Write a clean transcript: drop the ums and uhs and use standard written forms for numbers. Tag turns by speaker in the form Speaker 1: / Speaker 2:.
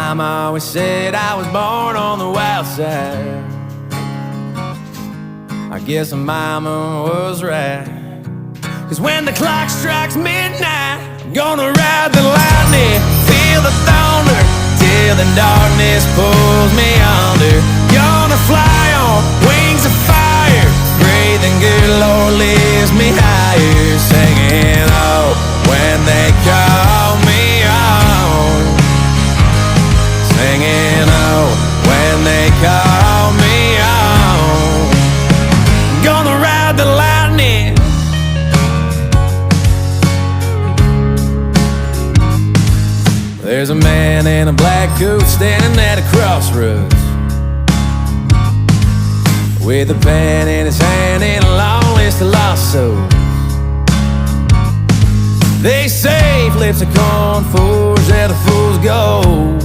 Speaker 1: Mama always said I was born on the wild side. I guess my mama was right, 'cause when the clock strikes midnight, I'm gonna ride the lightning, feel the thunder, till the darkness pulls me under. Gonna fly on wings of fire, breathing good Lord lifts me higher, singing oh when they call me on, singing oh when they call me on. Gonna ride the lightning. There's a man in a black coat standing at a crossroads, with a pen in his hand and a long list of lost souls. They say flips a coin, fours at a fool's gold.